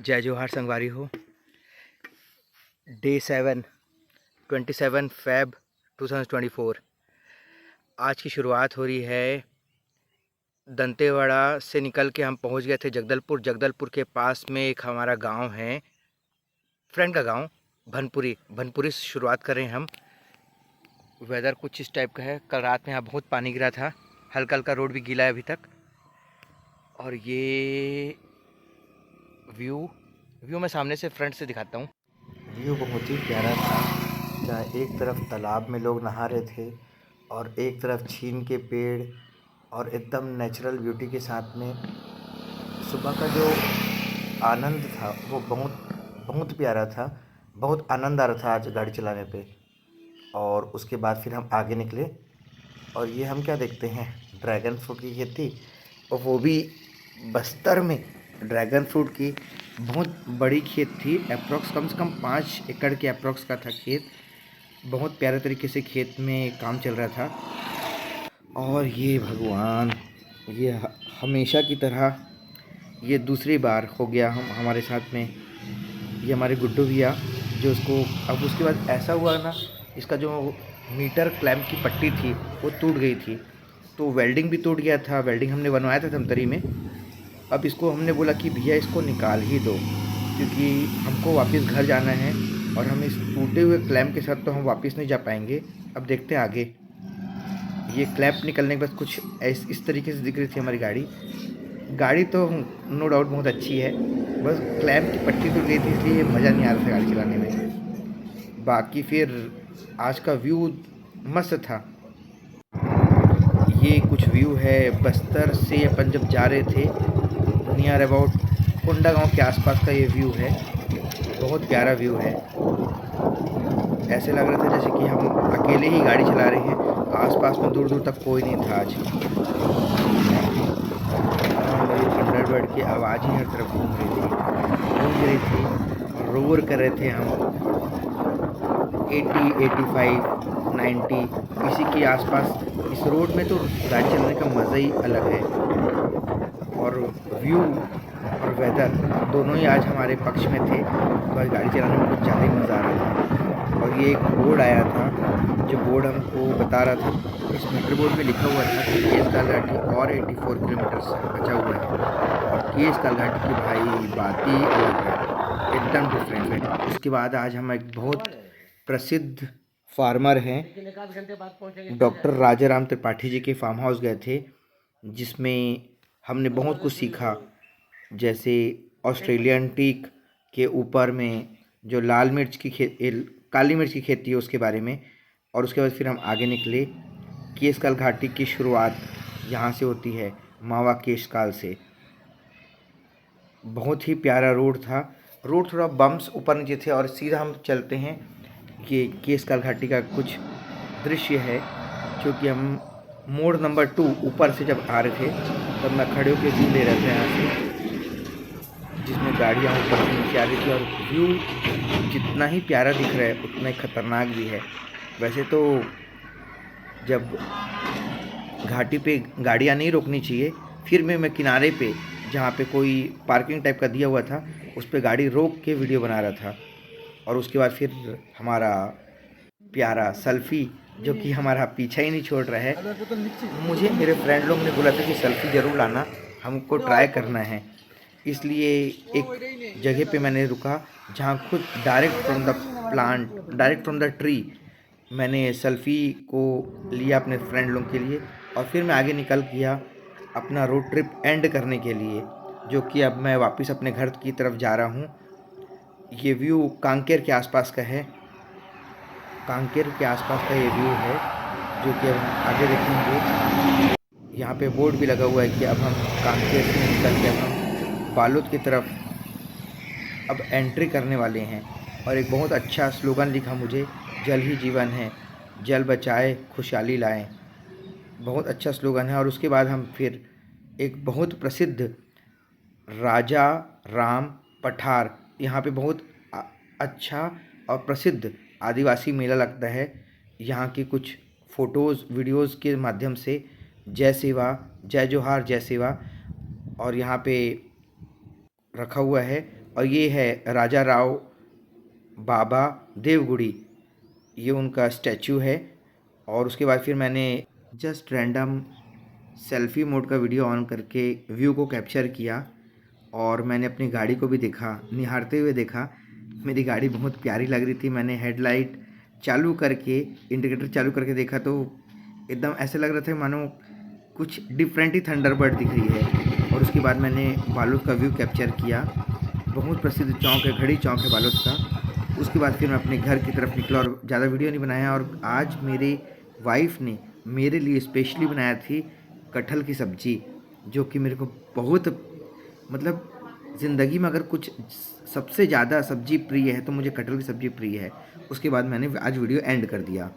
जय जोहार संगवारी हो। Day 7 27 Feb 2024। आज की शुरुआत हो रही है दंतेवाड़ा से। निकल के हम पहुंच गए थे जगदलपुर। जगदलपुर के पास में एक हमारा गांव है, फ्रेंड का गांव, भनपुरी से शुरुआत कर रहे हैं हम। वेदर कुछ इस टाइप का है। कल रात में यहाँ बहुत पानी गिरा था, हल्का हल्का रोड भी गीला है अभी तक। और ये व्यू मैं सामने से फ्रंट से दिखाता हूँ। व्यू बहुत ही प्यारा था, जहाँ एक तरफ तालाब में लोग नहा रहे थे और एक तरफ छीन के पेड़ और एकदम नेचुरल ब्यूटी के साथ में सुबह का जो आनंद था वो बहुत बहुत प्यारा था। बहुत आनंद आ रहा था आज गाड़ी चलाने पे। और उसके बाद फिर हम आगे निकले और ये हम क्या देखते हैं, ड्रैगन फ्रूट की खेती, और वो भी बस्तर में। ड्रैगन फ्रूट की बहुत बड़ी खेत थी, अप्रॉक्स कम से कम 5 एकड़ के अप्रॉक्स का था खेत। बहुत प्यारे तरीके से खेत में काम चल रहा था। और ये भगवान, ये हमेशा की तरह ये दूसरी बार हो गया हमारे साथ में। ये हमारे गुड्डू भैया जो उसको, अब उसके बाद ऐसा हुआ ना, इसका जो मीटर क्लैंप की पट्टी थी वो टूट गई थी, तो वेल्डिंग भी टूट गया था। वेल्डिंग हमने बनवाया था धमतरी में। अब इसको हमने बोला कि भैया इसको निकाल ही दो, क्योंकि हमको वापस घर जाना है और हम इस टूटे हुए क्लैंप के साथ तो हम वापस नहीं जा पाएंगे। अब देखते हैं आगे। ये क्लैंप निकलने के बाद कुछ इस तरीके से दिख रही थी हमारी गाड़ी तो नो डाउट बहुत अच्छी है, बस क्लैंप की पट्टी टूट गई थी, इसलिए मज़ा नहीं आ रहा था गाड़ी चलाने में। बाकी फिर आज का व्यू मस्त था। ये कुछ व्यू है बस्तर से अपन जब जा रहे थे, नियर अबाउट कोंडा गांव के आसपास का ये व्यू है। बहुत प्यारा व्यू है। ऐसे लग रहा था जैसे कि हम अकेले ही गाड़ी चला रहे हैं, आसपास में दूर दूर तक कोई नहीं था आज। मेरी थंडरबर्ड की आवाज़ ही हर तरफ घूम रही थी और रोर कर रहे थे हम। 80, 85, 90 इसी के आसपास। इस रोड में तो गाड़ी चलाने का मज़ा ही अलग है। और व्यू और वेदर दोनों ही आज हमारे पक्ष में थे, बस गाड़ी चलाने में कुछ ज़्यादा ही मज़ा आ रहा था। और ये एक बोर्ड आया था, जो बोर्ड हमको बता रहा था, इस मीटर बोर्ड में लिखा हुआ था कि केसकाल घाटी और 84 किलोमीटर बचा हुआ है। और केसकाल घाटी की भाई बात ही अलग है, एकदम डिफरेंट है। उसके बाद आज हम एक बहुत प्रसिद्ध फार्मर हैं, डॉक्टर राजाराम त्रिपाठी जी के फार्म हाउस गए थे, जिसमें हमने बहुत कुछ सीखा। जैसे ऑस्ट्रेलियन टीक के ऊपर में जो काली मिर्च की खेती है उसके बारे में। और उसके बाद फिर हम आगे निकले। केसकाल घाटी की शुरुआत यहाँ से होती है, मावा केसकाल से। बहुत ही प्यारा रोड था। रोड थोड़ा बम्प्स ऊपर नीचे थे और सीधा हम चलते हैं। ये केसकाल घाटी का कुछ दृश्य है, जो कि हम मोड़ नंबर 2 ऊपर से जब आ रहे थे तब मैं खड़े होकर व्यू ले रहा था यहाँ से, जिसमें गाड़ियाँ ऊपर से नीचे आ रही थी। और व्यू जितना ही प्यारा दिख रहा है उतना ही खतरनाक भी है। वैसे तो जब घाटी पे गाड़ियाँ नहीं रोकनी चाहिए, फिर मैं किनारे पे जहाँ पे कोई पार्किंग टाइप का दिया हुआ था उस पर गाड़ी रोक के वीडियो बना रहा था। और उसके बाद फिर हमारा प्यारा सेल्फ़ी, जो कि हमारा पीछा ही नहीं छोड़ रहा है। मुझे मेरे फ्रेंड लोग ने बोला था कि सेल्फ़ी ज़रूर लाना, हमको ट्राई करना है। इसलिए एक जगह पे मैंने रुका जहाँ खुद डायरेक्ट फ्रॉम द ट्री मैंने सेल्फ़ी को लिया अपने फ्रेंड लोग के लिए। और फिर मैं आगे निकल गया अपना रोड ट्रिप एंड करने के लिए, जो कि अब मैं वापस अपने घर की तरफ जा रहा हूँ। ये व्यू कांकेर के आसपास का है। कांकेर के आसपास का ये व्यू है, जो कि अब हम आगे देखेंगे। यहाँ पे बोर्ड भी लगा हुआ है कि अब हम कांकेर से निकल के अब हम बालोद की तरफ अब एंट्री करने वाले हैं। और एक बहुत अच्छा स्लोगन लिखा मुझे, जल ही जीवन है, जल बचाए खुशहाली लाएं। बहुत अच्छा स्लोगन है। और उसके बाद हम फिर एक बहुत प्रसिद्ध राजा राम पठार, यहाँ पे बहुत अच्छा और प्रसिद्ध आदिवासी मेला लगता है। यहाँ की कुछ फ़ोटोज़ वीडियोज़ के माध्यम से जय सेवा, जय जोहार, जय सेवा और यहाँ पे रखा हुआ है। और ये है राजा राव बाबा देवगुड़ी, ये उनका स्टैचू है। और उसके बाद फिर मैंने जस्ट रैंडम सेल्फ़ी मोड का वीडियो ऑन करके व्यू को कैप्चर किया और मैंने अपनी गाड़ी को भी देखा, निहारते हुए देखा। मेरी गाड़ी बहुत प्यारी लग रही थी। मैंने हेडलाइट चालू करके, इंडिकेटर चालू करके देखा तो एकदम ऐसे लग रहा था मानो कुछ डिफरेंट ही थंडरबर्ड दिख रही है। और उसके बाद मैंने बालोद का व्यू कैप्चर किया। बहुत प्रसिद्ध चौक है, घड़ी चौक है बालोद का। उसके बाद फिर मैं अपने घर की तरफ निकला और ज़्यादा वीडियो नहीं बनाया। और आज मेरे वाइफ ने मेरे लिए स्पेशली बनाया थी कटहल की सब्ज़ी, जो कि मेरे को बहुत, मतलब ज़िंदगी में अगर कुछ सबसे ज़्यादा सब्ज़ी प्रिय है तो मुझे कटहल की सब्ज़ी प्रिय है। उसके बाद मैंने आज वीडियो एंड कर दिया।